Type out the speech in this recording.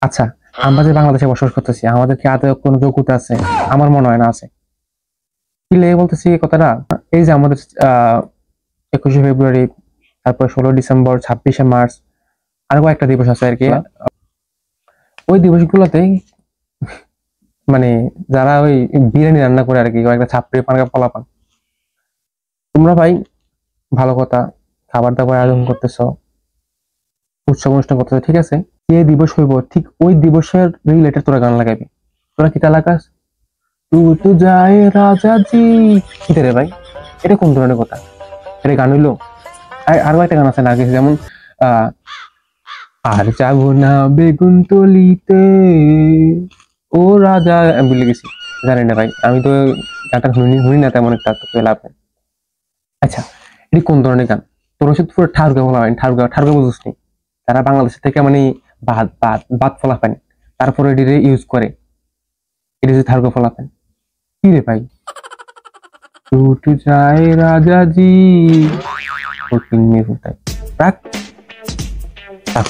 আচ্ছা, আমরা যে বাংলাদেশে বসবাস করতেছি আমাদের কি আদৌ কোনো যোগ্যতা আছে? আমার মনে হয় না আছে। কি লেগে বলতেছি এই কথাটা? এই যে আমাদের 21শে ফেব্রুয়ারি, তারপর 16ই ডিসেম্বর, 26শে মার্চ, আরো কয়েকটা দিবস আছে আর কি। ওই দিবসগুলোতে মানে যারা ওই বিরিয়ানি রান্না করে আর কি, কয়েকটা ছাপড়ি পানকা পোলাপান, তোমরা ভাই ভালো কথা, খাবার দাবার আয়োজন করতেছো, উৎসব অনুষ্ঠান করতেছো, ঠিক আছে। যে দিবস হইব ঠিক ওই দিবসের রিলেটেড তোরা গান লাগাবি। তোরা কি তা লাগাস? তু তু যায় রাজা জি, কি রে ভাই, এটা কোন ধরনের কথা? এটা গান হইলো? আরো একটা গান আছে না, যেমন আহ আর যাবো না বেগুন তলিতে, ও রাজা, আমি ভুলে গেছি। জানি না ভাই, আমি তো গানটা শুনি শুনি না তেমন একটা, তো লাভ নেই। আচ্ছা, এটি কোন ধরনের গান? তোর হচ্ছে পুরো ঠাড়ুগা বলা হয়, ঠাড়ুগা ঠাড়ুগা বুঝছিস নি? তারা বাংলাদেশ থেকে মানে বাদ বাদ বাদ ফলা পান, তারপরে এটি ইউজ করে, এটি হচ্ছে ঠাড়ুগা ফলা পান। কি রে ভাই, টুট যায় রাজা জি, ও কিন্নি রাখ রাখ।